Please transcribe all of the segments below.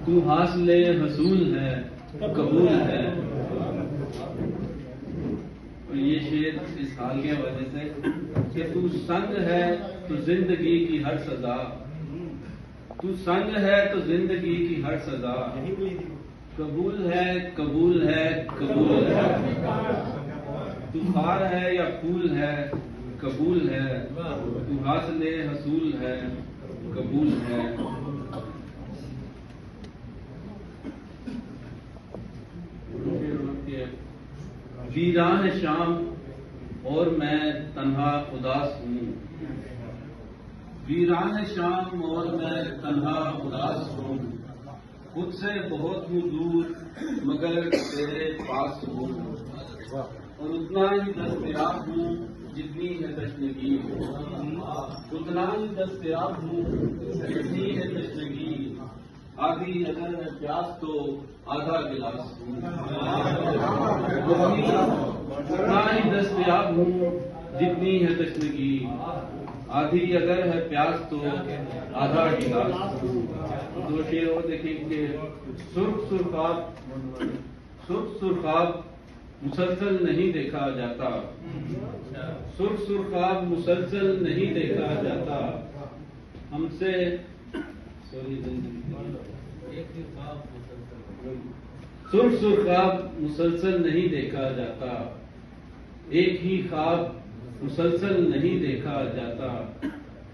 تو حاصل حصول ہے قبول ہے. اور یہ شعر اس حال کی وجہ سے کہ تو سنگ ہے تو زندگی کی ہر سزا، تو سنگ ہے تو زندگی کی ہر سزا، قبول ہے قبول ہے قبول ہے. تو خار ہے یا پھول ہے قبول ہے، تو حاصل حصول ہے قبول ہے. ویران شام اور میں تنہا اداس ہوں، ویران شام اور میں تنہا اداس ہوں. خود سے بہت ہوں دور مگر تیرے پاس ہوں، اور اتنا ہی دستیاب ہوں جتنی ہے تشنگی، اتنا ہی دستیاب ہوں جتنی ہے تشنگی. آدھی اگر ہے پیاس تو آدھا گلاس ہوں، اتنا ہی دستیاب ہوں جتنی ہے تشنگی. آدھی اگر ہے پیاس تو آدھا گلاس ہوں. دو شعر اور دیکھیں کہ سرخ سرخاب مسلسل نہیں دیکھا جاتا، سرخ سرخاب مسلسل نہیں دیکھا جاتا. ہم سے سرخ سرخاب مسلسل نہیں دیکھا جاتا، ایک ہی خواب مسلسل نہیں دیکھا جاتا.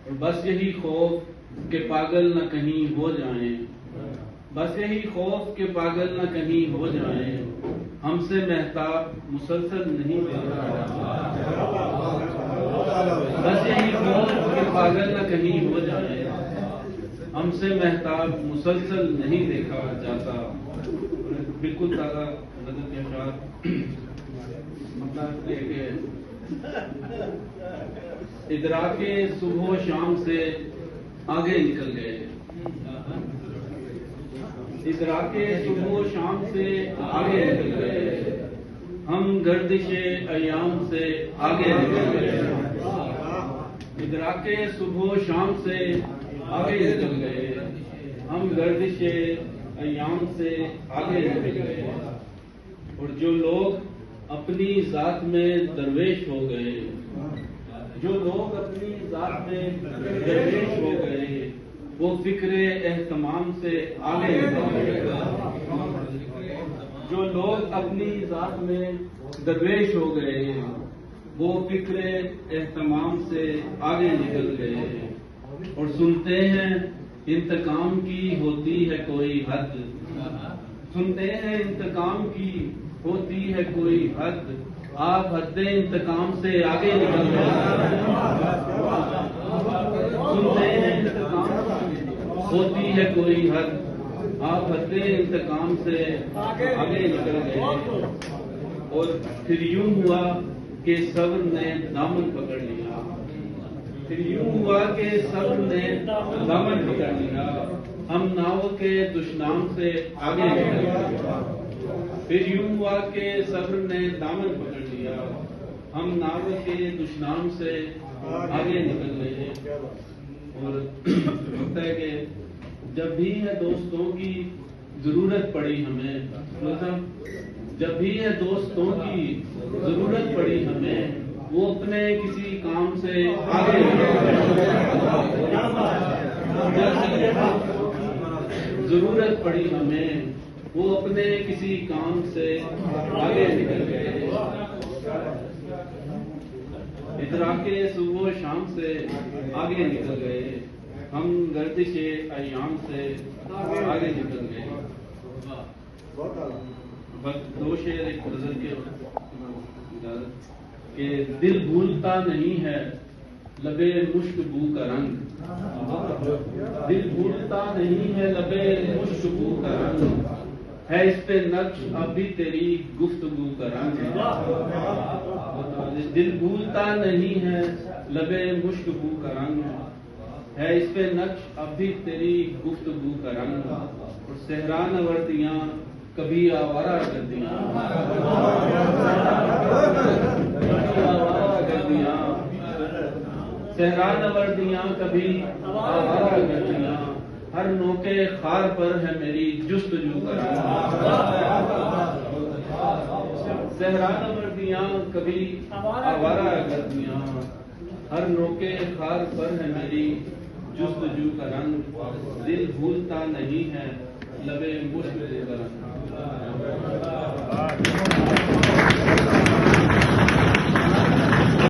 اور بس یہی خوف کہ پاگل نہ کہیں ہو جائیں، بس یہی خوف کہ پاگل نہ کہیں ہو جائیں. ہم سے مہتاب مسلسل نہیں دیکھا جاتا، بس یہی خوف کہ پاگل نہ کہیں ہو جائیں. ہم سے مہتاب مسلسل نہیں دیکھا جاتا. بالکل تازہ نظر کے اشعار مطلب یہ کہ ادراک صبح و شام سے آگے نکل گئے، ادراک صبح و شام سے آگے نکل گئے. ہم گردش ایام سے آگے نکل گئے، ادراک صبح و شام سے آگے نکل گئے. ہم گردش ایام سے آگے نکل گئے. اور جو لوگ اپنی ذات میں درویش ہو گئے، جو لوگ اپنی ذات میں درویش ہو گئے، وہ فکر اہتمام سے آگے نکل گئے. جو لوگ اپنی ذات میں درویش ہو گئے، وہ فکر اہتمام سے آگے نکل گئے. اور سنتے ہیں انتقام کی ہوتی ہے کوئی حد، سنتے ہیں انتقام کی ہوتی ہے کوئی حد. آپ حد انتقام سے آگے نکل گئے. سنتے ہیں انتقام کی ہوتی ہے کوئی حد، آپ حد انتقام سے آگے نکل گئے. اور پھر یوں ہوا کہ صبر نے دامن پکڑ لیا، پھر یوں ہوا کہ صبر نے دامن پکڑ لیا. ہم ناؤ کے دشنام سے آگے نکل گئے. پھر یوں ہوا کہ صبر نے دامن پکڑ لیا. ہم ناؤ کے دشنام سے آگے نکل گئے. اور ہوتا ہے کہ جب بھی ہے دوستوں کی ضرورت پڑی ہمیں، مطلب جب بھی ہے دوستوں کی ضرورت پڑی ہمیں، وہ اپنے کسی کام سے آگے ضرورت پڑی ہمیں، وہ اپنے کسی کام سے آگے نکل گئے. ادراک صبح و شام سے آگے نکل گئے. ہم گردش ایام سے آگے نکل گئے. بس دو شعر ایک غزل کے کہ دل بھولتا نہیں ہے لبے مشک بو کا رنگ، دل بھولتا نہیں ہے لبے مشک بو کا رنگ، ہے اس پہ نقش اب بھی تیری گفتگو کا رنگ. دل بھولتا نہیں ہے لبے مشک بو کا رنگ، ہے اس پہ نقش اب بھی تیری گفتگو کا رنگ. اور صحرا نوردیاں کبھی آوارہ گردیاں، صحرا نوردیاں کبھی آوارہ گردیاں، ہر نوکے خار پر ہے میری جستجو کا رنگ، صحرا نوردیاں کبھی آوارہ گردیاں، ہر نوکے خار پر ہے میری جستجو کا رنگ، دل بھولتا نہیں ہے لبے مشک کا رنگ۔